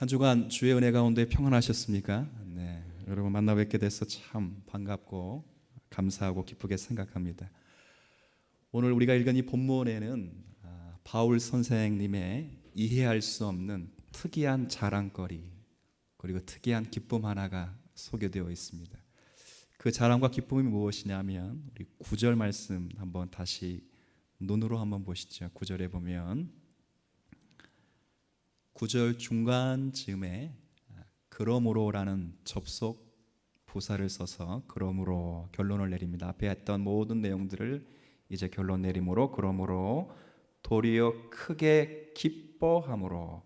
한 주간 주의 은혜 가운데 평안하셨습니까? 네, 여러분 만나 뵙게 돼서 참 반갑고 감사하고 기쁘게 생각합니다. 오늘 우리가 읽은 이 본문에는 바울 선생님의 이해할 수 없는 특이한 자랑거리 그리고 특이한 기쁨 하나가 소개되어 있습니다. 그 자랑과 기쁨이 무엇이냐면 우리 9절 말씀 한번 다시 눈으로 한번 보시죠. 9절에 보면 9절 중간 즈음에 그러므로라는 접속 부사를 써서 그러므로 결론을 내립니다. 앞에 했던 모든 내용들을 이제 결론 내림으로 그러므로 도리어 크게 기뻐함으로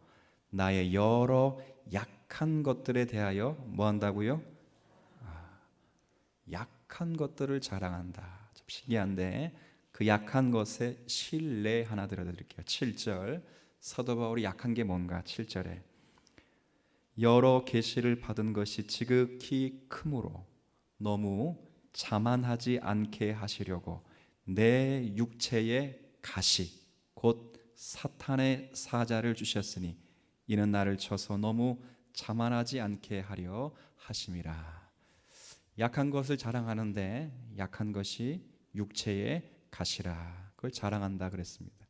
나의 여러 약한 것들에 대하여 뭐 한다고요? 약한 것들을 자랑한다. 좀 신기한데 그 약한 것의 실내 하나 들어드릴게요. 7절 사도 바울이 약한 게 뭔가 7절에 여러 계시를 받은 것이 지극히 크므로 너무 자만하지 않게 하시려고 내 육체의 가시 곧 사탄의 사자를 주셨으니 이는 나를 쳐서 너무 자만하지 않게 하려 하심이라. 약한 것을 자랑하는데 약한 것이 육체의 가시라. 그걸 자랑한다 그랬습니다.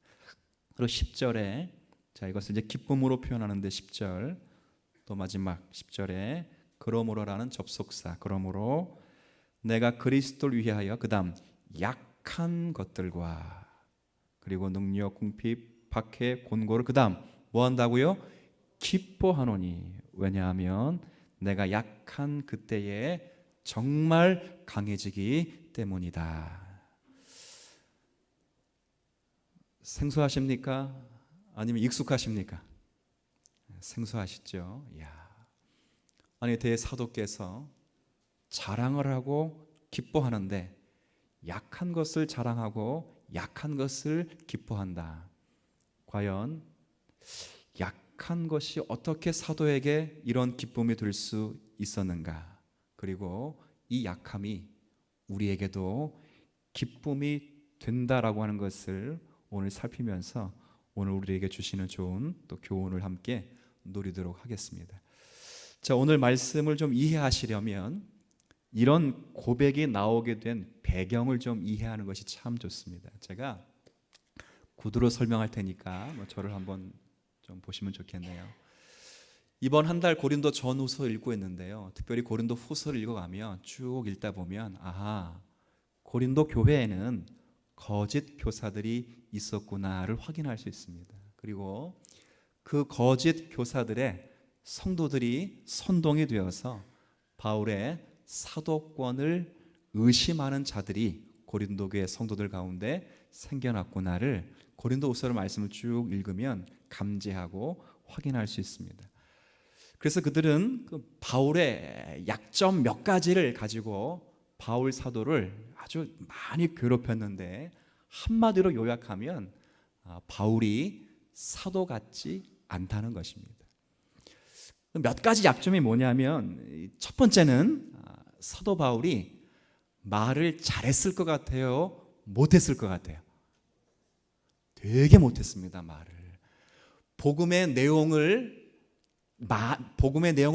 그리고 10절에 자 이것을 이제 기쁨으로 표현하는데 10절 또 마지막 10절에 그러므로라는 접속사 그러므로 내가 그리스도를 위하여 그 다음 약한 것들과 그리고 능력, 궁핍, 박해, 곤고를 그 다음 뭐 한다고요? 기뻐하노니 왜냐하면 내가 약한 그때에 정말 강해지기 때문이다. 생소하십니까? 아니면 익숙하십니까? 생소하시죠? 아니 대사도께서 자랑을 하고 기뻐하는데 약한 것을 자랑하고 약한 것을 기뻐한다. 과연 약한 것이 어떻게 사도에게 이런 기쁨이 될 수 있었는가? 그리고 이 약함이 우리에게도 기쁨이 된다라고 하는 것을 오늘 살피면서 오늘 우리에게 주시는 좋은 또 교훈을 함께 누리도록 하겠습니다. 자, 오늘 말씀을 좀 이해하시려면 이런 고백이 나오게 된 배경을 좀 이해하는 것이 참 좋습니다. 제가 구두로 설명할 테니까 저를 한번 좀 보시면 좋겠네요. 이번 한 달 고린도 전후서 읽고 있는데요. 특별히 고린도 후서를 읽어가면 쭉 읽다 보면 고린도 교회에는 거짓 교사들이 있었구나를 확인할 수 있습니다. 그리고 그 거짓 교사들의 성도들이 선동이 되어서 바울의 사도권을 의심하는 자들이 고린도 교회 성도들 가운데 생겨났구나를 고린도후서를 말씀을 쭉 읽으면 감지하고 확인할 수 있습니다. 그래서 그들은 바울의 약점 몇 가지를 가지고 바울 사도를 아주 많이 괴롭혔는데 한마디로 요약하면 바울이 사도 같지 않다는 것입니다. 몇 가지 약점이 뭐냐면 첫 번째는 사도 바울이 말을 잘했을 것 같아요? 못했을 것 같아요? 되게 못했습니다. 말을. 복음의 내용을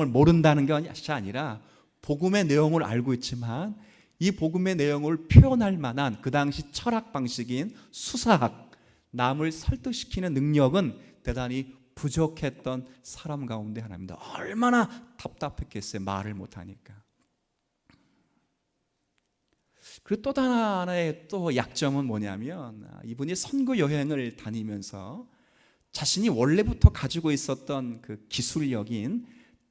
모른다는 것이 아니라 복음의 내용을 알고 있지만 이 복음의 내용을 표현할 만한 그 당시 철학 방식인 수사학, 남을 설득시키는 능력은 대단히 부족했던 사람 가운데 하나입니다. 얼마나 답답했겠어요. 말을 못하니까. 그리고 또 하나의 또 약점은 뭐냐면 이분이 선교 여행을 다니면서 자신이 원래부터 가지고 있었던 그 기술력인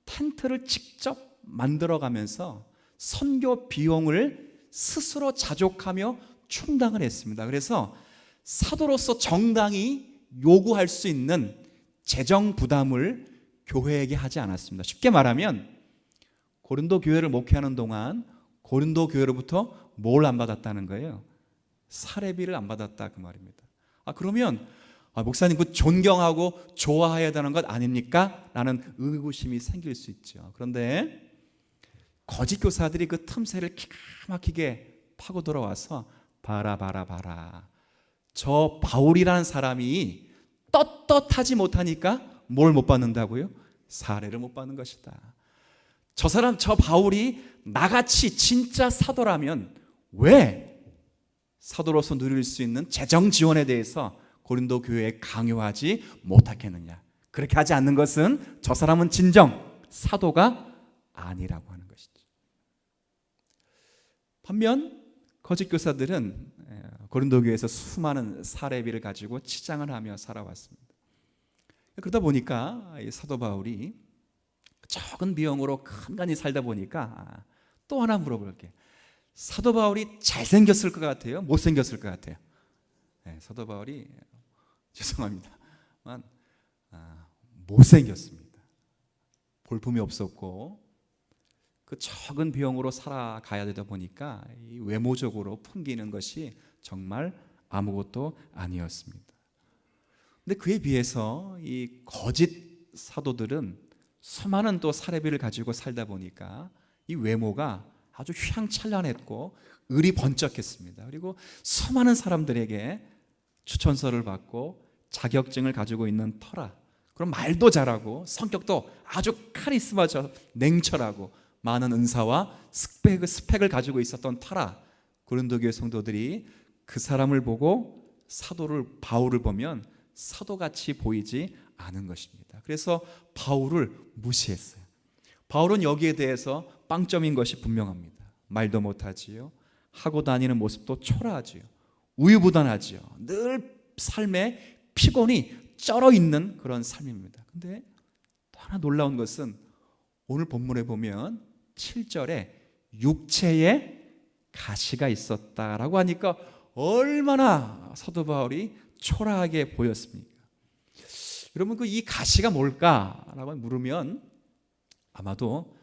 텐트를 직접 만들어가면서 선교 비용을 스스로 자족하며 충당을 했습니다. 그래서 사도로서 정당히 요구할 수 있는 재정 부담을 교회에게 하지 않았습니다. 쉽게 말하면 고린도 교회를 목회하는 동안 고린도 교회로부터 뭘 안 받았다는 거예요? 사례비를 안 받았다 그 말입니다. 그러면 목사님 그 존경하고 좋아해야 되는 것 아닙니까? 라는 의구심이 생길 수 있죠. 그런데 거짓 교사들이 그 틈새를 기가 막히게 파고 들어와서 봐라 저 바울이라는 사람이 떳떳하지 못하니까 뭘 못 받는다고요? 사례를 못 받는 것이다. 저 사람, 저 바울이 나같이 진짜 사도라면 왜 사도로서 누릴 수 있는 재정 지원에 대해서 고린도 교회에 강요하지 못하겠느냐. 그렇게 하지 않는 것은 저 사람은 진정 사도가 아니라고 하는 것이죠. 반면 거짓 교사들은 고린도 교회에서 수많은 사례비를 가지고 치장을 하며 살아왔습니다. 그러다 보니까 사도 바울이 적은 비용으로 간간히 살다 보니까 또 하나 물어볼게. 사도 바울이 잘생겼을 것 같아요? 못생겼을 것 같아요? 사도 바울이 죄송합니다만 못생겼습니다. 볼품이 없었고 그 적은 비용으로 살아가야 되다 보니까 이 외모적으로 풍기는 것이 정말 아무것도 아니었습니다. 근데 그에 비해서 이 거짓 사도들은 수많은 또 사례비를 가지고 살다 보니까 이 외모가 아주 휘황찬란했고 의리 번쩍했습니다. 그리고 수많은 사람들에게 추천서를 받고 자격증을 가지고 있는 터라, 그럼 말도 잘하고 성격도 아주 카리스마적 냉철하고 많은 은사와 스펙을 가지고 있었던 터라, 고린도 교회 성도들이 그 사람을 보고 바울을 보면 사도같이 보이지 않은 것입니다. 그래서 바울을 무시했어요. 바울은 여기에 대해서 빵점인 것이 분명합니다. 말도 못하지요. 하고 다니는 모습도 초라하지요. 우유부단하지요. 늘 삶에 피곤이 쩔어 있는 그런 삶입니다. 근데 또 하나 놀라운 것은 오늘 본문에 보면 7절에 육체에 가시가 있었다라고 하니까 얼마나 사도 바울이 초라하게 보였습니까? 여러분, 그 이 가시가 뭘까라고 물으면 아마도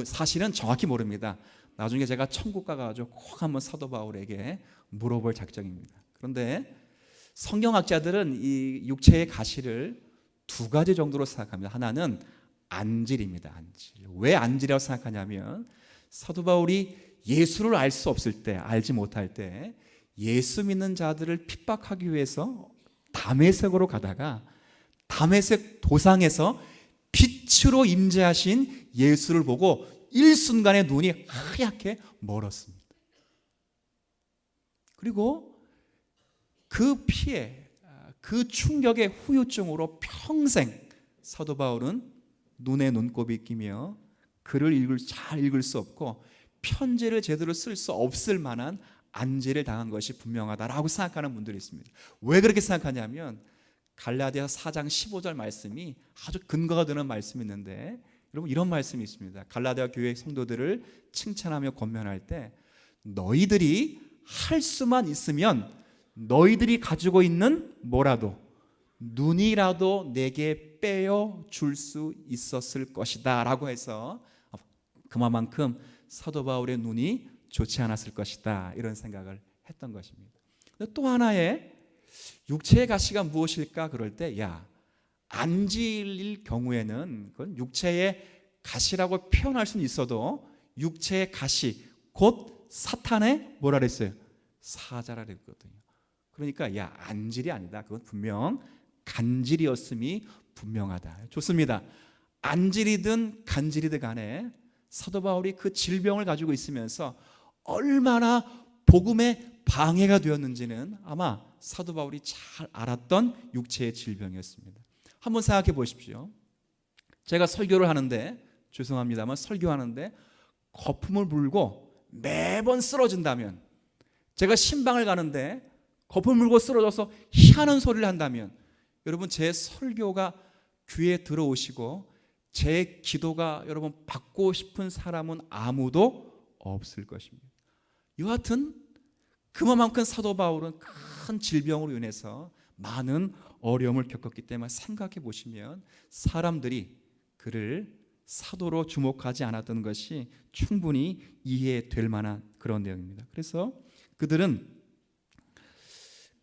사실은 정확히 모릅니다. 나중에 제가 천국 가가지고 꼭 한번 사도 바울에게 물어볼 작정입니다. 그런데 성경학자들은 이 육체의 가시를 두 가지 정도로 생각합니다. 하나는 안질입니다. 안질. 왜 안질이라고 생각하냐면 사도 바울이 예수를 알 수 없을 때, 알지 못할 때 예수 믿는 자들을 핍박하기 위해서 다메섹으로 가다가 다메섹 도상에서 빛으로 임재하신 예수를 보고 일순간에 눈이 하얗게 멀었습니다. 그리고 그 피해, 그 충격의 후유증으로 평생 사도 바울은 눈에 눈곱이 끼며 글을 잘 읽을 수 없고 편지를 제대로 쓸 수 없을 만한 안지를 당한 것이 분명하다라고 생각하는 분들이 있습니다. 왜 그렇게 생각하냐면 갈라디아서 4장 15절 말씀이 아주 근거가 되는 말씀이 있는데, 여러분, 이런 말씀이 있습니다. 갈라디아 교회 성도들을 칭찬하며 권면할 때 너희들이 할 수만 있으면 너희들이 가지고 있는 뭐라도 눈이라도 내게 빼어 줄 수 있었을 것이다 라고 해서 그만큼 사도 바울의 눈이 좋지 않았을 것이다, 이런 생각을 했던 것입니다. 또 하나의 육체의 가시가 무엇일까 그럴 때 안질일 경우에는 그건 육체의 가시라고 표현할 수는 있어도 육체의 가시 곧 사탄의 뭐라 그랬어요? 사자라 그랬거든요. 그러니까 안질이 아니다. 그건 분명 간질이었음이 분명하다. 좋습니다. 안질이든 간질이든 간에 사도 바울이 그 질병을 가지고 있으면서 얼마나 복음에 방해가 되었는지는 아마 사도 바울이 잘 알았던 육체의 질병이었습니다. 한번 생각해 보십시오. 제가 설교를 하는데, 죄송합니다만 설교하는데 거품을 불고 매번 쓰러진다면, 제가 신방을 가는데 거품 물고 쓰러져서 희하는 소리를 한다면, 여러분, 제 설교가 귀에 들어오시고 제 기도가 여러분 받고 싶은 사람은 아무도 없을 것입니다. 여하튼 그만큼 사도 바울은 큰 질병으로 인해서 많은 어려움을 겪었기 때문에 생각해 보시면 사람들이 그를 사도로 주목하지 않았던 것이 충분히 이해될 만한 그런 내용입니다. 그래서 그들은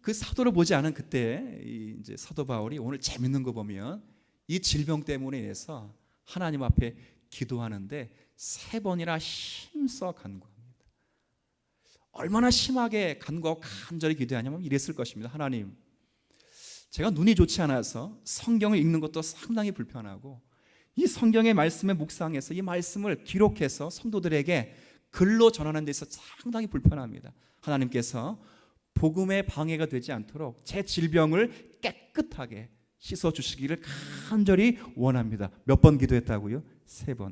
그 사도를 보지 않은 그때 이제 사도 바울이 오늘 재밌는 거 보면 이 질병 때문에 인해서 하나님 앞에 기도하는데 3번이나 힘써 간구합니다. 얼마나 심하게 간구하고 간절히 기도하냐면 이랬을 것입니다. 하나님, 제가 눈이 좋지 않아서 성경을 읽는 것도 상당히 불편하고 이 성경의 말씀에 묵상해서 이 말씀을 기록해서 성도들에게 글로 전하는 데 있어서 상당히 불편합니다. 하나님께서 복음의 방해가 되지 않도록 제 질병을 깨끗하게 씻어주시기를 간절히 원합니다. 몇 번 기도했다고요? 3번.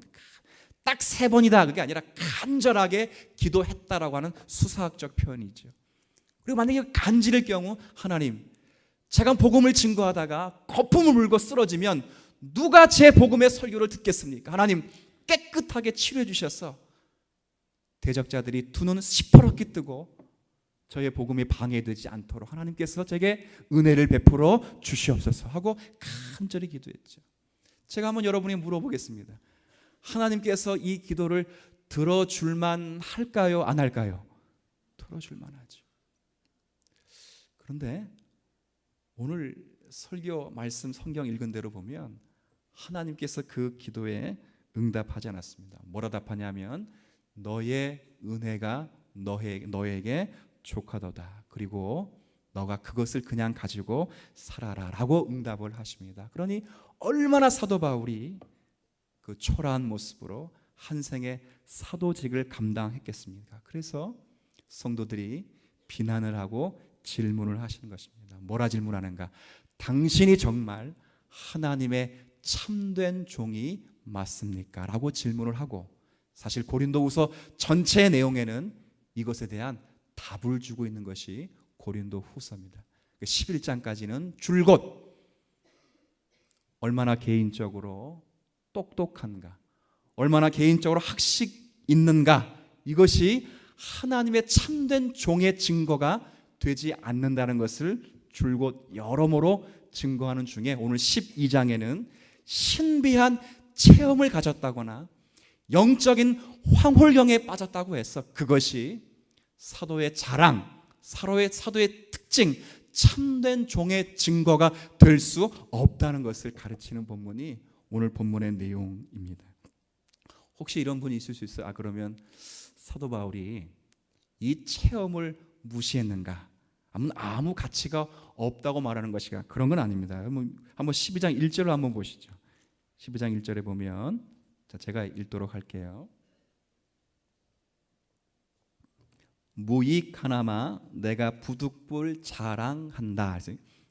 딱 3번이다 그게 아니라 간절하게 기도했다라고 하는 수사학적 표현이죠. 그리고 만약에 간질일 경우 하나님, 제가 복음을 증거하다가 거품을 물고 쓰러지면 누가 제 복음의 설교를 듣겠습니까? 하나님 깨끗하게 치료해 주셔서 대적자들이 두 눈 시퍼렇게 뜨고 저의 복음이 방해되지 않도록 하나님께서 제게 은혜를 베풀어 주시옵소서 하고 간절히 기도했죠. 제가 한번 여러분이 물어보겠습니다. 하나님께서 이 기도를 들어줄만 할까요? 안 할까요? 들어줄만 하죠. 그런데 오늘 설교 말씀 성경 읽은 대로 보면 하나님께서 그 기도에 응답하지 않았습니다. 뭐라 답하냐면 너의 은혜가 너에게 족하도다. 그리고 너가 그것을 그냥 가지고 살아라 라고 응답을 하십니다. 그러니 얼마나 사도 바울이 그 초라한 모습으로 한 생의 사도직을 감당했겠습니까? 그래서 성도들이 비난을 하고 질문을 하시는 것입니다. 뭐라 질문하는가? 당신이 정말 하나님의 참된 종이 맞습니까? 라고 질문을 하고, 사실 고린도후서 전체 내용에는 이것에 대한 답을 주고 있는 것이 고린도후서입니다. 11장까지는 줄곧 얼마나 개인적으로 똑똑한가, 얼마나 개인적으로 학식 있는가, 이것이 하나님의 참된 종의 증거가 되지 않는다는 것을 줄곧 여러모로 증거하는 중에 오늘 12장에는 신비한 체험을 가졌다거나 영적인 황홀경에 빠졌다고 해서 그것이 사도의 자랑, 사도의 특징, 참된 종의 증거가 될 수 없다는 것을 가르치는 본문이 오늘 본문의 내용입니다. 혹시 이런 분이 있을 수 있어요. 그러면 사도 바울이 이 체험을 무시했는가? 아무 가치가 없다고 말하는 것이가? 그런 건 아닙니다. 한번 12장 1절을 한번 보시죠. 12장 1절에 보면, 제가 읽도록 할게요. 무익하나마 내가 부득불 자랑한다.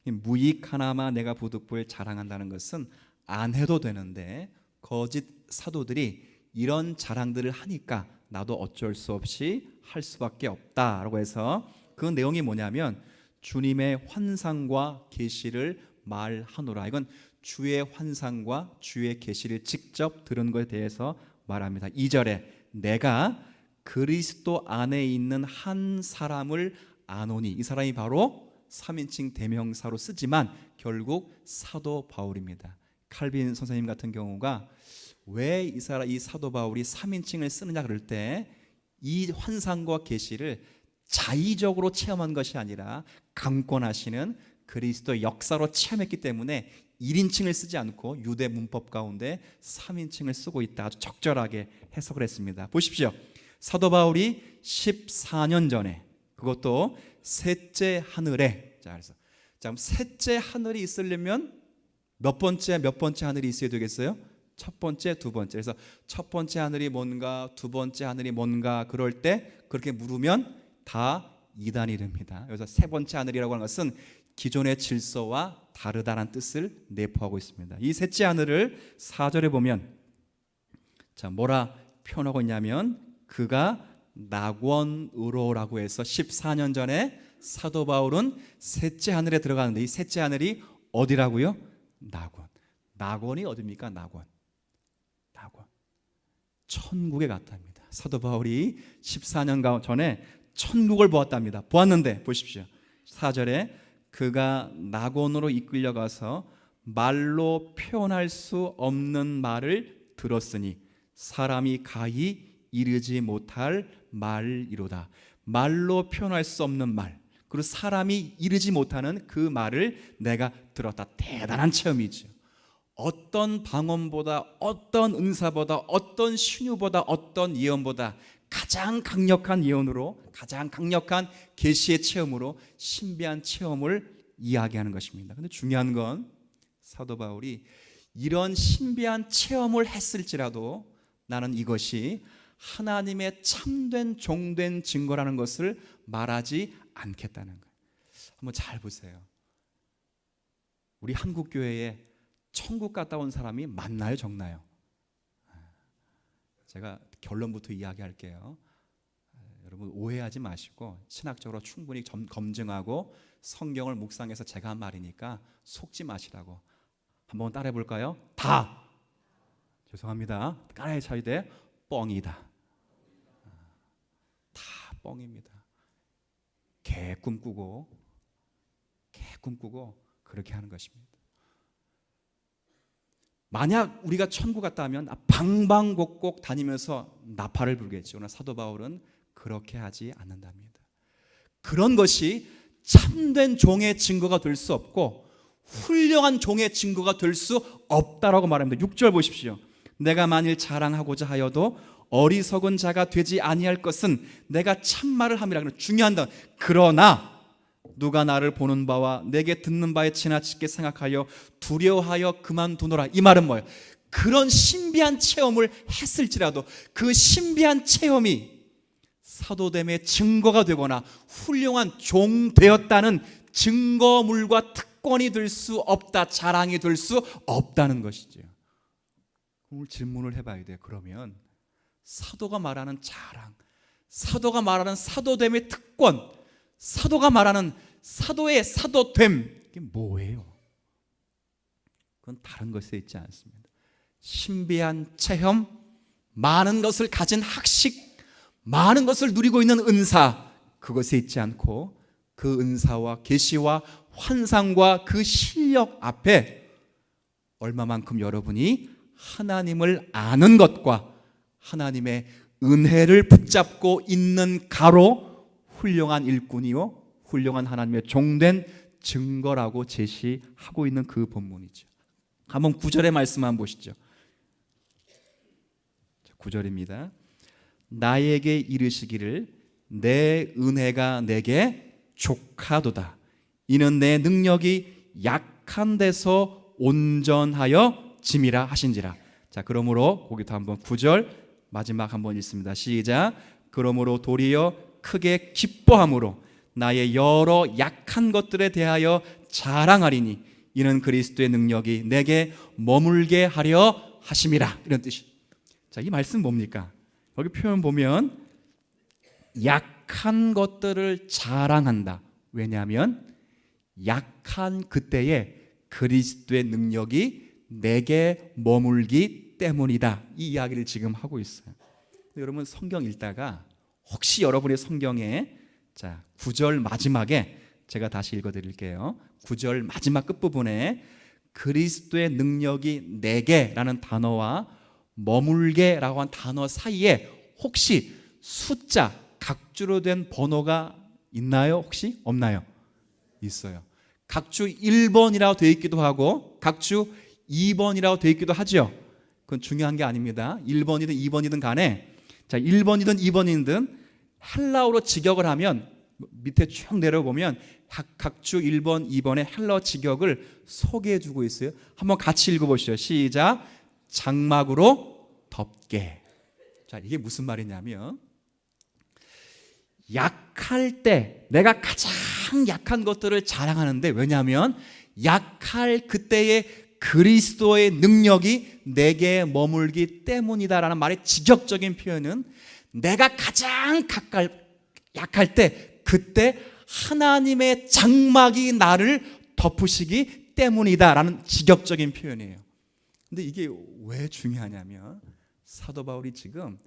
무익하나마 내가 부득불 자랑한다는 것은 안 해도 되는데 거짓 사도들이 이런 자랑들을 하니까 나도 어쩔 수 없이 할 수밖에 없다라고 해서, 그 내용이 뭐냐면 주님의 환상과 계시를 말하노라. 이건 주의 환상과 주의 계시를 직접 들은 것에 대해서 말합니다. 2절에 내가 그리스도 안에 있는 한 사람을 아노니, 이 사람이 바로 3인칭 대명사로 쓰지만 결국 사도 바울입니다. 칼빈 선생님 같은 경우가 왜 이 사도 바울이 3인칭을 쓰느냐 그럴 때 이 환상과 계시를 자의적으로 체험한 것이 아니라 강권하시는 그리스도의 역사로 체험했기 때문에 1인칭을 쓰지 않고 유대 문법 가운데 3인칭을 쓰고 있다. 아주 적절하게 해석을 했습니다. 보십시오. 사도 바울이 14년 전에, 그것도 셋째 하늘에, 그래서 그럼 셋째 하늘이 있으려면 몇 번째 하늘이 있어야 되겠어요? 첫 번째, 두 번째. 그래서 첫 번째 하늘이 뭔가, 두 번째 하늘이 뭔가, 그럴 때 그렇게 물으면 다 이단이 됩니다. 그래서 세 번째 하늘이라고 하는 것은 기존의 질서와 다르다는 뜻을 내포하고 있습니다. 이 셋째 하늘을 4절에 보면 뭐라 표현하고 있냐면 그가 낙원으로라고 해서 14년 전에 사도 바울은 셋째 하늘에 들어가는데 이 셋째 하늘이 어디라고요? 낙원. 낙원이 어디입니까? 낙원. 천국에 갔답니다. 사도 바울이 14년 전에 천국을 보았답니다. 보았는데 보십시오. 4절에 그가 낙원으로 이끌려가서 말로 표현할 수 없는 말을 들었으니 사람이 가히 이르지 못할 말이로다. 말로 표현할 수 없는 말, 그리고 사람이 이르지 못하는 그 말을 내가 들었다. 대단한 체험이죠. 어떤 방언보다, 어떤 은사보다, 어떤 신유보다, 어떤 예언보다 가장 강력한 예언으로, 가장 강력한 계시의 체험으로 신비한 체험을 이야기하는 것입니다. 그런데 중요한 건 사도 바울이 이런 신비한 체험을 했을지라도 나는 이것이 하나님의 참된 종된 증거라는 것을 말하지 않겠다는 거예요. 한번 잘 보세요. 우리 한국 교회에 천국 갔다 온 사람이 많나요, 적나요? 제가 결론부터 이야기할게요. 여러분 오해하지 마시고 신학적으로 충분히 검증하고 성경을 묵상해서 제가 한 말이니까 속지 마시라고. 한번 따라해 볼까요? 다. 죄송합니다. 까라의 차이대 뻥이다. 다 뻥입니다. 개 꿈꾸고 그렇게 하는 것입니다. 만약 우리가 천국 갔다 하면 방방곡곡 다니면서 나팔을 불겠죠. 그러나 사도 바울은 그렇게 하지 않는답니다. 그런 것이 참된 종의 증거가 될 수 없고 훌륭한 종의 증거가 될 수 없다라고 말합니다. 6절 보십시오. 내가 만일 자랑하고자 하여도 어리석은 자가 되지 아니할 것은 내가 참말을 함이라. 중요한다. 그러나 누가 나를 보는 바와 내게 듣는 바에 지나치게 생각하여 두려워하여 그만두노라. 이 말은 뭐예요? 그런 신비한 체험을 했을지라도 그 신비한 체험이 사도됨의 증거가 되거나 훌륭한 종 되었다는 증거물과 특권이 될 수 없다, 자랑이 될 수 없다는 것이죠. 오늘 질문을 해봐야 돼요. 그러면 사도가 말하는 자랑, 사도가 말하는 사도됨의 특권, 사도가 말하는 사도의 사도됨, 이게 뭐예요? 그건 다른 것에 있지 않습니다. 신비한 체험, 많은 것을 가진 학식, 많은 것을 누리고 있는 은사, 그것에 있지 않고 그 은사와 계시와 환상과 그 실력 앞에 얼마만큼 여러분이 하나님을 아는 것과 하나님의 은혜를 붙잡고 있는 가로 훌륭한 일꾼이요 훌륭한 하나님의 종된 증거라고 제시하고 있는 그 본문이죠. 한번 9절의 말씀 한번 보시죠. 9절입니다. 나에게 이르시기를 내 은혜가 내게 족하도다. 이는 내 능력이 약한 데서 온전하여 짐이라 하신지라. 자, 그러므로 거기도 한번 9절 마지막 한번 읽습니다. 시작. 그러므로 도리어 크게 기뻐함으로 나의 여러 약한 것들에 대하여 자랑하리니 이는 그리스도의 능력이 내게 머물게 하려 하심이라. 이런 뜻이. 자, 이 말씀 뭡니까? 여기 표현 보면 약한 것들을 자랑한다. 왜냐하면 약한 그때에 그리스도의 능력이 내게 머물기 때문이다. 이 이야기를 지금 하고 있어요. 여러분 성경 읽다가 혹시 여러분의 성경에 자 9절 마지막에 제가 다시 읽어드릴게요. 9절 마지막 끝부분에 그리스도의 능력이 내게라는 단어와 머물게라고 한 단어 사이에 혹시 숫자 각주로 된 번호가 있나요? 혹시? 없나요? 있어요. 각주 1번이라고 되어 있기도 하고 각주 2번이라고 되어 있기도 하죠. 그건 중요한 게 아닙니다. 1번이든 2번이든 간에 자 1번이든 2번이든 헬라어로 직역을 하면 밑에 쭉 내려보면 각주 1번, 2번의 헬라어 직역을 소개해 주고 있어요. 한번 같이 읽어보시죠. 시작. 장막으로 덮게. 자, 이게 무슨 말이냐면 약할 때 내가 가장 약한 것들을 자랑하는데 왜냐하면 약할 그때의 그리스도의 능력이 내게 머물기 때문이다라는 말의 직역적인 표현은 내가 가장 약할 때 그때 하나님의 장막이 나를 덮으시기 때문이다라는 직역적인 표현이에요. 근데 이게 왜 중요하냐면 사도 바울이 지금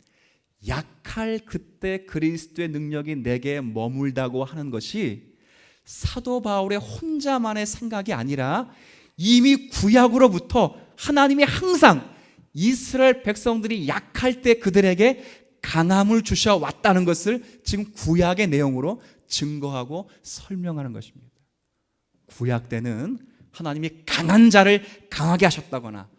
약할 그때 그리스도의 능력이 내게 머물다고 하는 것이 사도 바울의 혼자만의 생각이 아니라 이미 구약으로부터 하나님이 항상 이스라엘 백성들이 약할 때 그들에게 강함을 주셔 왔다는 것을 지금 구약의 내용으로 증거하고 설명하는 것입니다. 구약 때는 하나님이 강한 자를 강하게 하셨다거나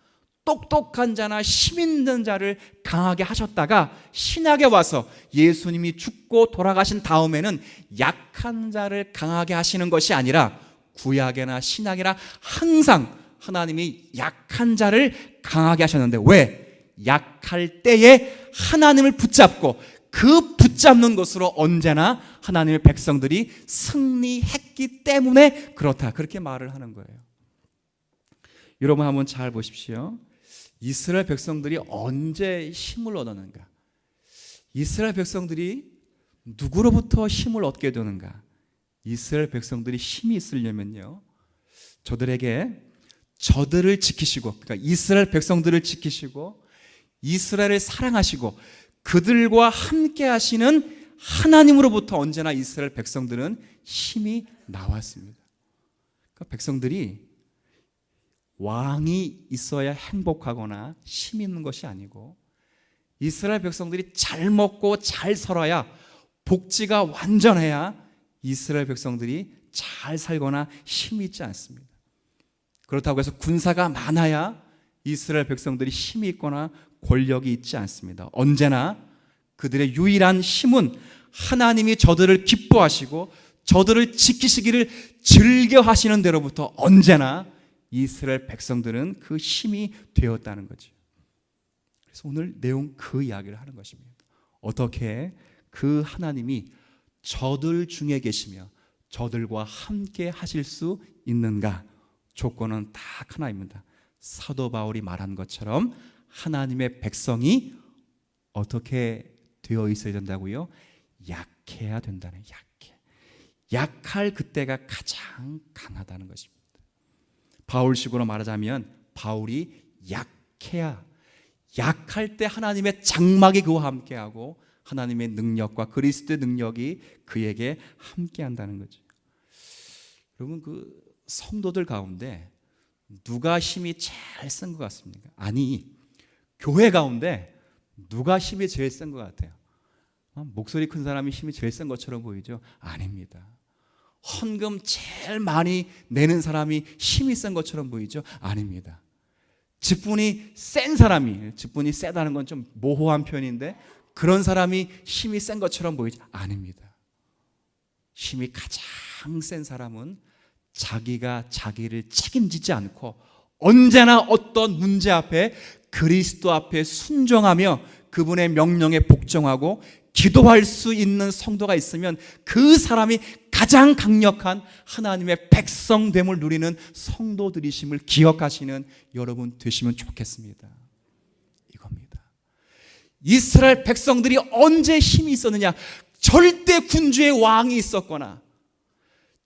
똑똑한 자나 힘 있는 자를 강하게 하셨다가 신약에 와서 예수님이 죽고 돌아가신 다음에는 약한 자를 강하게 하시는 것이 아니라 구약이나 신약이나 항상 하나님이 약한 자를 강하게 하셨는데 왜? 약할 때에 하나님을 붙잡고 그 붙잡는 것으로 언제나 하나님의 백성들이 승리했기 때문에 그렇다. 그렇게 말을 하는 거예요. 여러분 한번 잘 보십시오. 이스라엘 백성들이 언제 힘을 얻었는가? 이스라엘 백성들이 누구로부터 힘을 얻게 되는가? 이스라엘 백성들이 힘이 있으려면요, 저들을 지키시고, 그러니까 이스라엘 백성들을 지키시고 이스라엘을 사랑하시고 그들과 함께 하시는 하나님으로부터 언제나 이스라엘 백성들은 힘이 나왔습니다. 그러니까 백성들이 왕이 있어야 행복하거나 힘 있는 것이 아니고 이스라엘 백성들이 잘 먹고 잘 살아야, 복지가 완전해야 이스라엘 백성들이 잘 살거나 힘이 있지 않습니다. 그렇다고 해서 군사가 많아야 이스라엘 백성들이 힘이 있거나 권력이 있지 않습니다. 언제나 그들의 유일한 힘은 하나님이 저들을 기뻐하시고 저들을 지키시기를 즐겨하시는 대로부터 언제나 이스라엘 백성들은 그 힘이 되었다는 거죠. 그래서 오늘 내용 그 이야기를 하는 것입니다. 어떻게 그 하나님이 저들 중에 계시며 저들과 함께 하실 수 있는가? 조건은 딱 하나입니다. 사도 바울이 말한 것처럼 하나님의 백성이 어떻게 되어 있어야 된다고요? 약해야 된다는, 약할 그때가 가장 강하다는 것입니다. 바울식으로 말하자면 바울이 약할 때 하나님의 장막이 그와 함께하고 하나님의 능력과 그리스도의 능력이 그에게 함께한다는 거죠. 여러분, 그 성도들 가운데 누가 힘이 제일 센 것 같습니까? 아니, 교회 가운데 누가 힘이 제일 센 것 같아요? 목소리 큰 사람이 힘이 제일 센 것처럼 보이죠? 아닙니다. 헌금 제일 많이 내는 사람이 힘이 센 것처럼 보이죠? 아닙니다. 직분이 센 사람이, 직분이 세다는 건 좀 모호한 표현인데 그런 사람이 힘이 센 것처럼 보이죠? 아닙니다. 힘이 가장 센 사람은 자기가 자기를 책임지지 않고 언제나 어떤 문제 앞에 그리스도 앞에 순종하며 그분의 명령에 복종하고 기도할 수 있는 성도가 있으면 그 사람이 가장 강력한 하나님의 백성됨을 누리는 성도들이심을 기억하시는 여러분 되시면 좋겠습니다. 이겁니다. 이스라엘 백성들이 언제 힘이 있었느냐? 절대 군주의 왕이 있었거나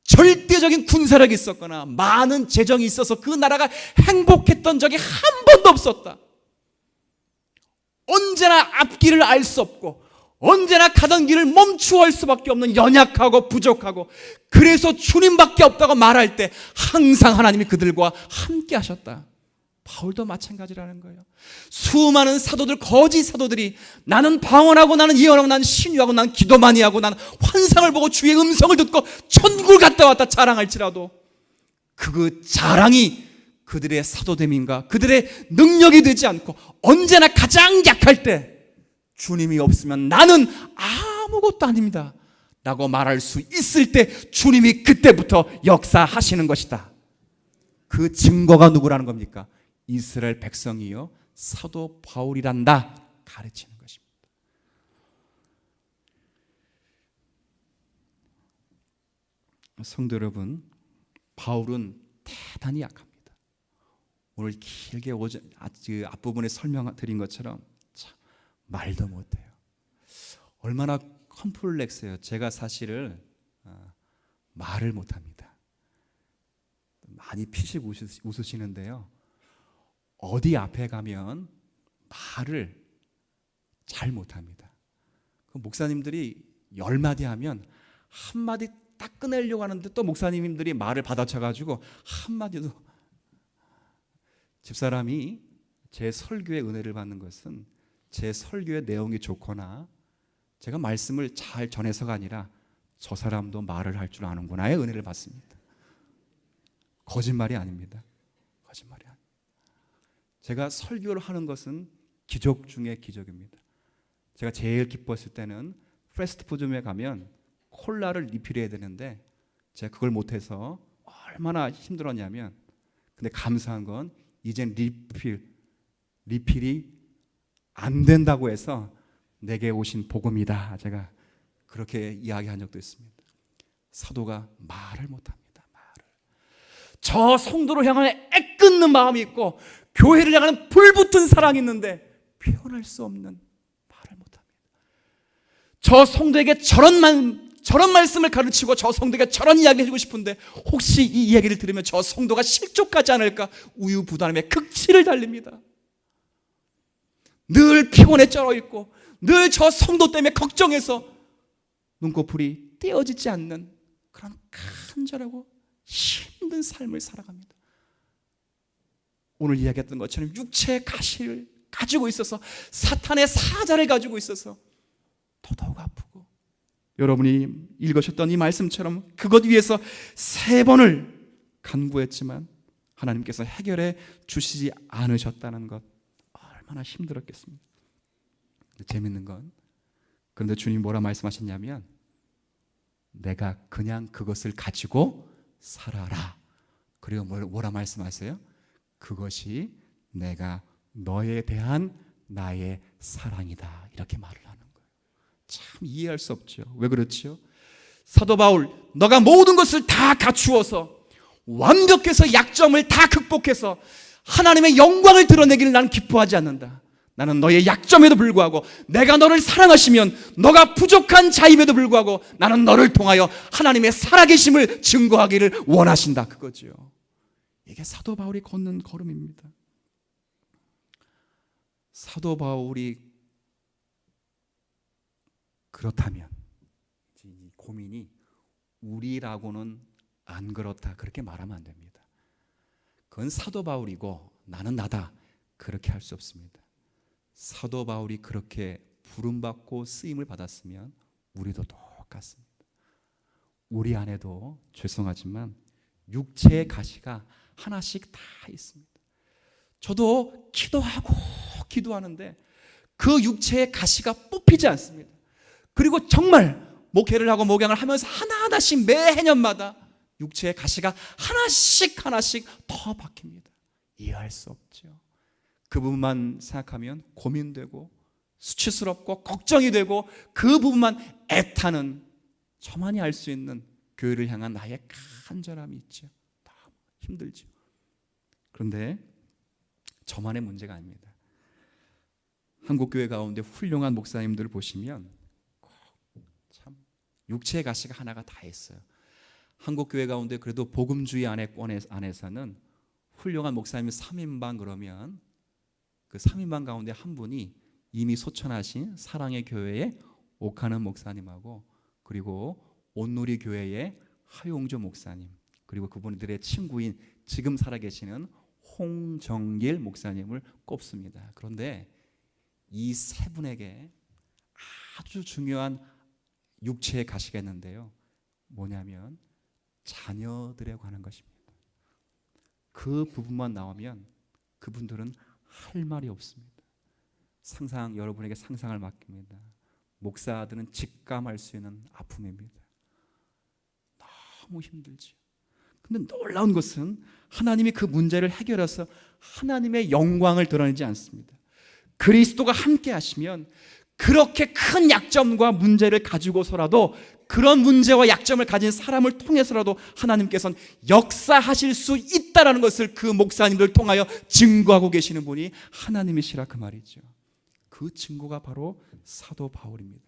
절대적인 군사력이 있었거나 많은 재정이 있어서 그 나라가 행복했던 적이 한 번도 없었다. 언제나 앞길을 알 수 없고 언제나 가던 길을 멈추어 할 수밖에 없는 연약하고 부족하고, 그래서 주님밖에 없다고 말할 때 항상 하나님이 그들과 함께 하셨다. 바울도 마찬가지라는 거예요. 수많은 사도들, 거짓 사도들이 나는 방언하고 나는 예언하고 나는 신유하고 나는 기도 많이 하고 나는 환상을 보고 주의 음성을 듣고 천국을 갔다 왔다 자랑할지라도 그 자랑이 그들의 사도됨인가, 그들의 능력이 되지 않고 언제나 가장 약할 때 주님이 없으면 나는 아무것도 아닙니다 라고 말할 수 있을 때 주님이 그때부터 역사하시는 것이다. 그 증거가 누구라는 겁니까? 이스라엘 백성이요, 사도 바울이란다 가르치는 것입니다. 성도 여러분, 바울은 대단히 약합니다. 오늘 길게 앞부분에 설명드린 것처럼 참 말도 못해요. 얼마나 컴플렉스예요. 제가 사실을 말을 못합니다. 많이 피식 웃으시는데요, 어디 앞에 가면 말을 잘 못합니다. 그 목사님들이 10마디 하면 한마디 딱 꺼내려고 하는데 또 목사님들이 말을 받아쳐가지고 한마디도. 집사람이 제 설교의 은혜를 받는 것은 제 설교의 내용이 좋거나 제가 말씀을 잘 전해서가 아니라 저 사람도 말을 할 줄 아는구나의 은혜를 받습니다. 거짓말이 아닙니다. 거짓말이 아닙니다. 제가 설교를 하는 것은 기적 중에 기적입니다. 제가 제일 기뻤을 때는 패스트푸드점에 가면 콜라를 리필해야 되는데 제가 그걸 못해서 얼마나 힘들었냐면 근데 감사한 건 이젠 리필이 안 된다고 해서 내게 오신 복음이다. 제가 그렇게 이야기한 적도 있습니다. 사도가 말을 못합니다. 저 성도를 향한 애끓는 마음이 있고 교회를 향하는 불붙은 사랑이 있는데 표현할 수 없는 말을 못합니다. 저 성도에게 저런 말씀을 가르치고 저 성도에게 저런 이야기를 해주고 싶은데 혹시 이 이야기를 들으면 저 성도가 실족하지 않을까 우유부단함에 극치를 달립니다. 늘 피곤에 쩔어있고 늘 저 성도 때문에 걱정해서 눈꺼풀이 떼어지지 않는 그런 간절하고 힘든 삶을 살아갑니다. 오늘 이야기했던 것처럼 육체의 가시를 가지고 있어서 사탄의 사자를 가지고 있어서 더더욱 아프고, 여러분이 읽으셨던 이 말씀처럼 그것 위해서 3번을 간구했지만 하나님께서 해결해 주시지 않으셨다는 것, 얼마나 힘들었겠습니까? 재밌는 건, 그런데 주님이 뭐라 말씀하셨냐면 내가 그냥 그것을 가지고 살아라. 그리고 뭐라 말씀하세요? 그것이 내가 너에 대한 나의 사랑이다. 이렇게 말을 하는 거예요. 참 이해할 수 없죠. 왜 그렇죠? 사도 바울, 너가 모든 것을 다 갖추어서 완벽해서 약점을 다 극복해서 하나님의 영광을 드러내기를 나는 기뻐하지 않는다. 나는 너의 약점에도 불구하고 내가 너를 사랑하시면 너가 부족한 자임에도 불구하고 나는 너를 통하여 하나님의 살아계심을 증거하기를 원하신다. 그거죠. 이게 사도 바울이 걷는 걸음입니다. 사도 바울이 그렇다면 이 고민이 우리라고는 안 그렇다 그렇게 말하면 안 됩니다. 그건 사도 바울이고 나는 나다 그렇게 할 수 없습니다. 사도 바울이 그렇게 부름받고 쓰임을 받았으면 우리도 똑같습니다. 우리 안에도 죄송하지만 육체의 가시가 하나씩 다 있습니다. 저도 기도하는데 그 육체의 가시가 뽑히지 않습니다. 그리고 정말 목회를 하고 목양을 하면서 하나하나씩 매해년마다 육체의 가시가 하나씩 더 박힙니다. 이해할 수 없죠. 그 부분만 생각하면 고민되고 수치스럽고 걱정이 되고 그 부분만 애타는 저만이 알 수 있는 교회를 향한 나의 간절함이 있죠. 너무 힘들죠. 그런데 저만의 문제가 아닙니다. 한국 교회 가운데 훌륭한 목사님들을 보시면 참 육체의 가시가 하나가 다 있어요. 한국 교회 가운데 그래도 복음주의 안에서는 훌륭한 목사님 3인방 그러면 그 3인방 가운데 한 분이 이미 소천하신 사랑의 교회의 옥하는 목사님하고 그리고 온누리 교회의 하용조 목사님 그리고 그분들의 친구인 지금 살아계시는 홍정길 목사님을 꼽습니다. 그런데 이 3분에게 아주 중요한 육체의 가시가 있는데요. 뭐냐면 자녀들에 관한 것입니다. 그 부분만 나오면 그분들은 할 말이 없습니다. 여러분에게 상상을 맡깁니다. 목사들은 직감할 수 있는 아픔입니다. 너무 힘들죠. 근데 놀라운 것은 하나님이 그 문제를 해결해서 하나님의 영광을 드러내지 않습니다. 그리스도가 함께 하시면 그렇게 큰 약점과 문제를 가지고서라도 그런 문제와 약점을 가진 사람을 통해서라도 하나님께서는 역사하실 수 있다는 것을 그 목사님들 통하여 증거하고 계시는 분이 하나님이시라 그 말이죠. 그 증거가 바로 사도 바울입니다.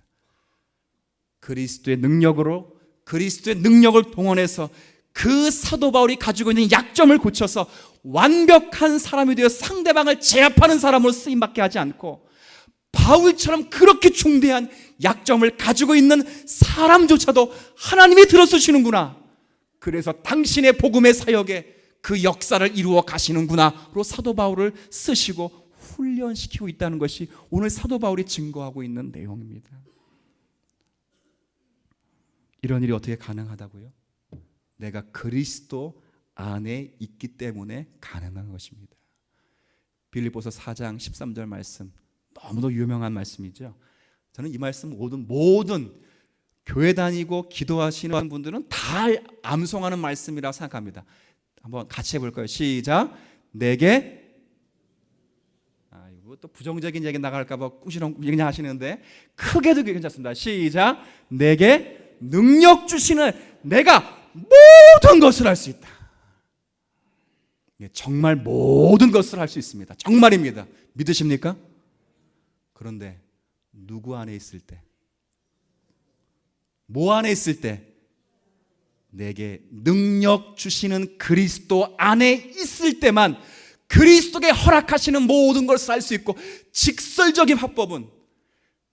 그리스도의 능력을 동원해서 그 사도 바울이 가지고 있는 약점을 고쳐서 완벽한 사람이 되어 상대방을 제압하는 사람으로 쓰임받게 하지 않고 바울처럼 그렇게 중대한 약점을 가지고 있는 사람조차도 하나님이 들어서시는구나. 그래서 당신의 복음의 사역에 그 역사를 이루어 가시는구나로 사도 바울을 쓰시고 훈련시키고 있다는 것이 오늘 사도 바울이 증거하고 있는 내용입니다. 이런 일이 어떻게 가능하다고요? 내가 그리스도 안에 있기 때문에 가능한 것입니다. 빌립보서 4장 13절 말씀 너무도 유명한 말씀이죠. 저는 이 말씀 모든 교회 다니고 기도하시는 분들은 다 암송하는 말씀이라고 생각합니다. 한번 같이 해볼까요? 시작. 내게, 이거 또 부정적인 얘기 나갈까봐 꾸시렁 그냥 하시는데 크게도 괜찮습니다. 시작. 내게 능력 주시는 내가 모든 것을 할 수 있다. 정말 모든 것을 할 수 있습니다. 정말입니다. 믿으십니까? 그런데 누구 안에 있을 때, 뭐 안에 있을 때, 내게 능력 주시는 그리스도 안에 있을 때만 그리스도께 허락하시는 모든 것을 할 수 있고, 직설적인 화법은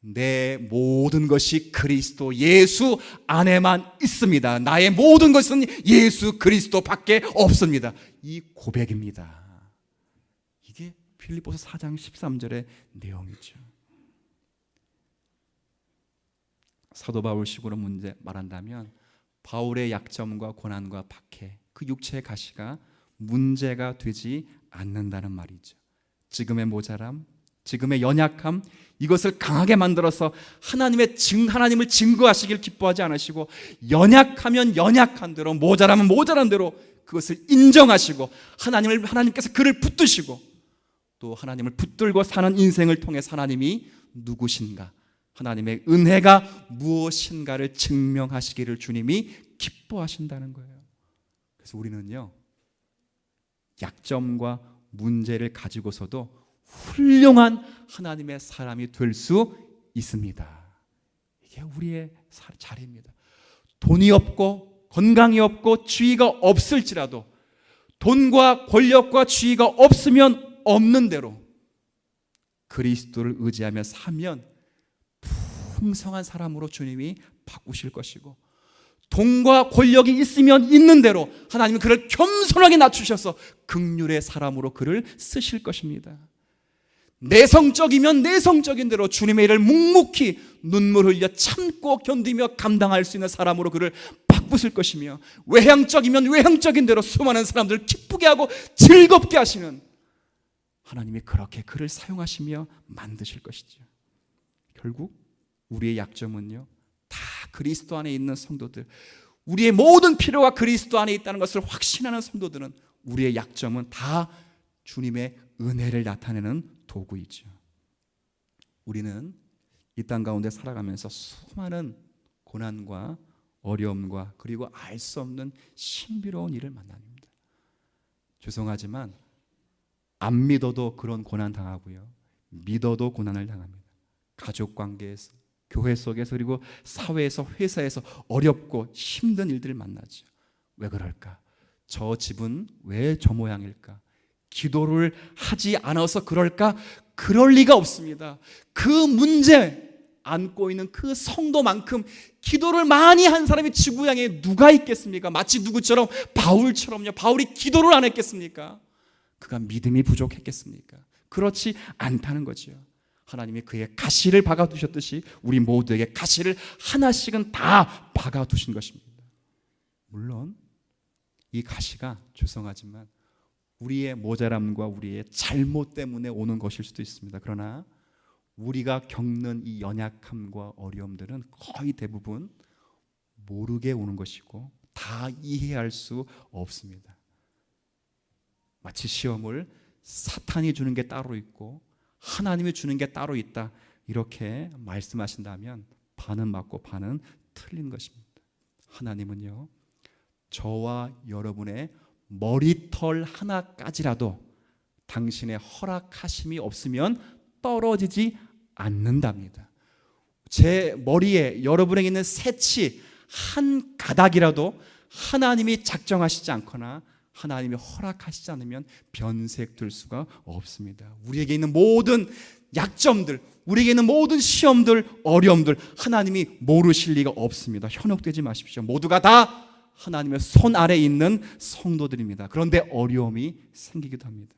내 모든 것이 그리스도 예수 안에만 있습니다. 나의 모든 것은 예수 그리스도 밖에 없습니다. 이 고백입니다. 이게 빌립보서 4장 13절의 내용이죠. 사도 바울식으로 문제 말한다면 바울의 약점과 고난과 박해, 그 육체의 가시가 문제가 되지 않는다는 말이죠. 지금의 모자람, 지금의 연약함, 이것을 강하게 만들어서 하나님을 증거하시길 기뻐하지 않으시고, 연약하면 연약한 대로, 모자라면 모자란 대로 그것을 인정하시고, 하나님께서 그를 붙드시고, 또 하나님을 붙들고 사는 인생을 통해서 하나님이 누구신가, 하나님의 은혜가 무엇인가를 증명하시기를 주님이 기뻐하신다는 거예요. 그래서 우리는요, 약점과 문제를 가지고서도 훌륭한 하나님의 사람이 될 수 있습니다. 이게 우리의 자리입니다. 돈이 없고 건강이 없고 지위가 없을지라도, 돈과 권력과 지위가 없으면 없는 대로 그리스도를 의지하며 살면 풍성한 사람으로 주님이 바꾸실 것이고, 돈과 권력이 있으면 있는 대로 하나님은 그를 겸손하게 낮추셔서 긍휼의 사람으로 그를 쓰실 것입니다. 내성적이면 내성적인 대로 주님의 일을 묵묵히 눈물 흘려 참고 견디며 감당할 수 있는 사람으로 그를 바꾸실 것이며, 외향적이면 외향적인 대로 수많은 사람들을 기쁘게 하고 즐겁게 하시는 하나님이 그렇게 그를 사용하시며 만드실 것이죠. 결국 우리의 약점은요, 다 그리스도 안에 있는 성도들, 우리의 모든 필요가 그리스도 안에 있다는 것을 확신하는 성도들은, 우리의 약점은 다 주님의 은혜를 나타내는 도구이죠. 우리는 이 땅 가운데 살아가면서 수많은 고난과 어려움과 그리고 알 수 없는 신비로운 일을 만납니다. 죄송하지만 안 믿어도 그런 고난 당하고요, 믿어도 고난을 당합니다. 가족 관계에서, 교회 속에서, 그리고 사회에서, 회사에서 어렵고 힘든 일들을 만나죠. 왜 그럴까? 저 집은 왜 저 모양일까? 기도를 하지 않아서 그럴까? 그럴 리가 없습니다. 그 문제 안고 있는 그 성도만큼 기도를 많이 한 사람이 지구상에 누가 있겠습니까? 마치 누구처럼? 바울처럼요. 바울이 기도를 안 했겠습니까? 그가 믿음이 부족했겠습니까? 그렇지 않다는 거죠. 하나님이 그의 가시를 박아두셨듯이 우리 모두에게 가시를 하나씩은 다 박아두신 것입니다. 물론 이 가시가 죄송하지만 우리의 모자람과 우리의 잘못 때문에 오는 것일 수도 있습니다. 그러나 우리가 겪는 이 연약함과 어려움들은 거의 대부분 모르게 오는 것이고 다 이해할 수 없습니다. 마치 시험을 사탄이 주는 게 따로 있고 하나님이 주는 게 따로 있다, 이렇게 말씀하신다면 반은 맞고 반은 틀린 것입니다. 하나님은요, 저와 여러분의 머리털 하나까지라도 당신의 허락하심이 없으면 떨어지지 않는답니다. 제 머리에 여러분에게 있는 새치 한 가닥이라도 하나님이 작정하시지 않거나 하나님이 허락하시지 않으면 변색될 수가 없습니다. 우리에게 있는 모든 약점들, 우리에게 있는 모든 시험들, 어려움들 하나님이 모르실 리가 없습니다. 현혹되지 마십시오. 모두가 다 하나님의 손 아래 있는 성도들입니다. 그런데 어려움이 생기기도 합니다.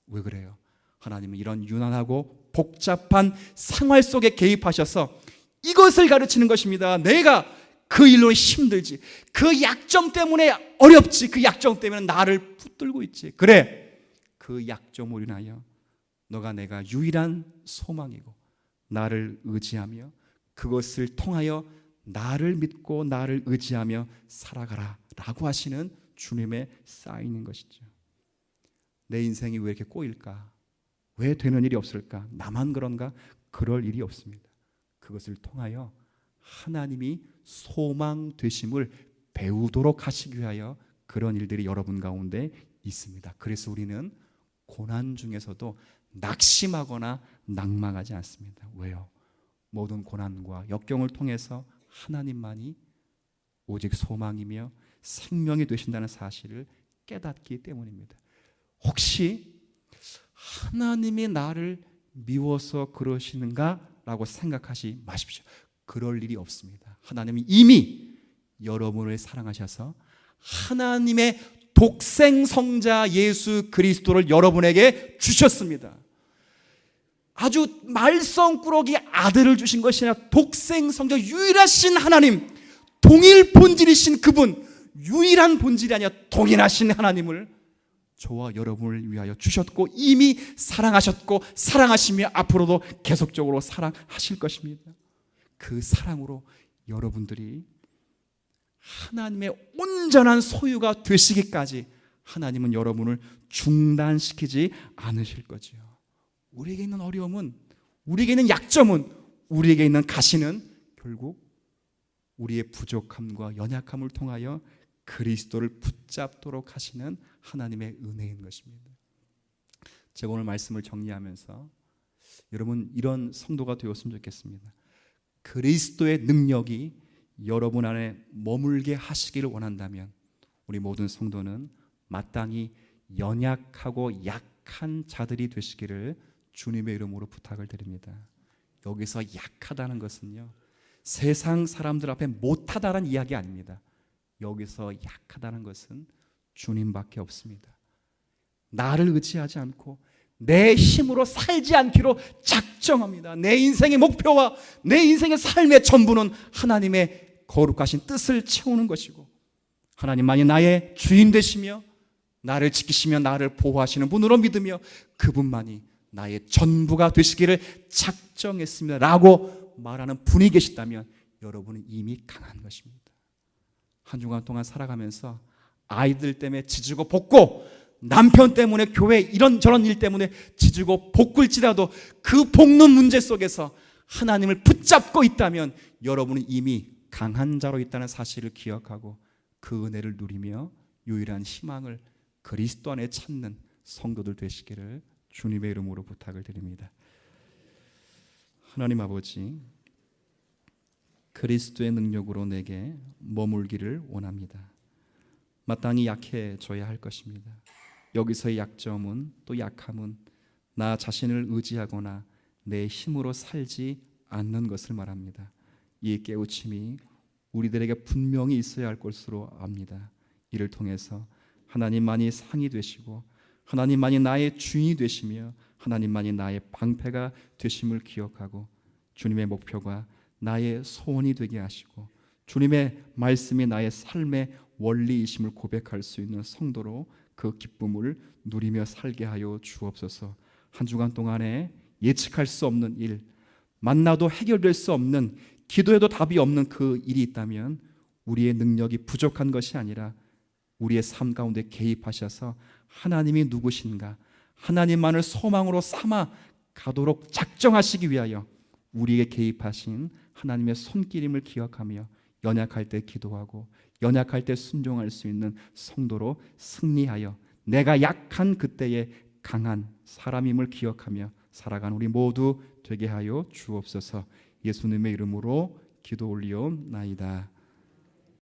왜 그래요? 하나님은 이런 유난하고 복잡한 생활 속에 개입하셔서 이것을 가르치는 것입니다. 내가 그 일로 힘들지, 그 약점 때문에 어렵지, 그 약점 때문에 나를 붙들고 있지. 그래, 그 약점으로 인하여 너가 내가 유일한 소망이고 나를 의지하며 그것을 통하여 나를 믿고 나를 의지하며 살아가라 라고 하시는 주님의 사인인 것이죠. 내 인생이 왜 이렇게 꼬일까? 왜 되는 일이 없을까? 나만 그런가? 그럴 일이 없습니다. 그것을 통하여 하나님이 소망 되심을 배우도록 하시기 위하여 그런 일들이 여러분 가운데 있습니다. 그래서 우리는 고난 중에서도 낙심하거나 낭망하지 않습니다. 왜요? 모든 고난과 역경을 통해서 하나님만이 오직 소망이며 생명이 되신다는 사실을 깨닫기 때문입니다. 혹시 하나님이 나를 미워서 그러시는가? 라고 생각하지 마십시오. 그럴 일이 없습니다. 하나님이 이미 여러분을 사랑하셔서 하나님의 독생 성자 예수 그리스도를 여러분에게 주셨습니다. 아주 말썽꾸러기 아들을 주신 것이 아니라 독생 성자 유일하신 하나님, 동일 본질이신 그분, 유일한 본질이 아니라 동일하신 하나님을 저와 여러분을 위하여 주셨고 이미 사랑하셨고 사랑하시며 앞으로도 계속적으로 사랑하실 것입니다. 그 사랑으로 여러분들이 하나님의 온전한 소유가 되시기까지 하나님은 여러분을 중단시키지 않으실 거지요. 우리에게 있는 어려움은, 우리에게 있는 약점은, 우리에게 있는 가시는 결국 우리의 부족함과 연약함을 통하여 그리스도를 붙잡도록 하시는 하나님의 은혜인 것입니다. 제가 오늘 말씀을 정리하면서 여러분 이런 성도가 되었으면 좋겠습니다. 그리스도의 능력이 여러분 안에 머물게 하시기를 원한다면 우리 모든 성도는 마땅히 연약하고 약한 자들이 되시기를 주님의 이름으로 부탁을 드립니다. 여기서 약하다는 것은요, 세상 사람들 앞에 못하다는 이야기 아닙니다. 여기서 약하다는 것은 주님밖에 없습니다. 나를 의지하지 않고 내 힘으로 살지 않기로 작정합니다. 내 인생의 목표와 내 인생의 삶의 전부는 하나님의 거룩하신 뜻을 채우는 것이고 하나님만이 나의 주인 되시며 나를 지키시며 나를 보호하시는 분으로 믿으며 그분만이 나의 전부가 되시기를 작정했습니다 라고 말하는 분이 계시다면 여러분은 이미 강한 것입니다. 한 주간 동안 살아가면서 아이들 때문에 지지고 볶고 남편 때문에 교회 이런저런 일 때문에 지지고 볶을지라도 그 볶는 문제 속에서 하나님을 붙잡고 있다면 여러분은 이미 강한 자로 있다는 사실을 기억하고 그 은혜를 누리며 유일한 희망을 그리스도 안에 찾는 성도들 되시기를 주님의 이름으로 부탁을 드립니다. 하나님 아버지, 그리스도의 능력으로 내게 머물기를 원합니다. 마땅히 약해져야 할 것입니다. 여기서의 약점은 또 약함은 나 자신을 의지하거나 내 힘으로 살지 않는 것을 말합니다. 이 깨우침이 우리들에게 분명히 있어야 할 것으로 압니다. 이를 통해서 하나님만이 상이 되시고 하나님만이 나의 주인이 되시며 하나님만이 나의 방패가 되심을 기억하고 주님의 목표가 나의 소원이 되게 하시고 주님의 말씀이 나의 삶의 원리이심을 고백할 수 있는 성도로 그 기쁨을 누리며 살게 하여 주옵소서. 한 주간 동안에 예측할 수 없는 일, 만나도 해결될 수 없는, 기도해도 답이 없는 그 일이 있다면 우리의 능력이 부족한 것이 아니라 우리의 삶 가운데 개입하셔서 하나님이 누구신가, 하나님만을 소망으로 삼아 가도록 작정하시기 위하여 우리에게 개입하신 하나님의 손길임을 기억하며 연약할 때 기도하고 연약할 때 순종할 수 있는 성도로 승리하여 내가 약한 그때에 강한 사람임을 기억하며 살아가는 우리 모두 되게 하여 주옵소서. 예수님의 이름으로 기도 올리옵나이다.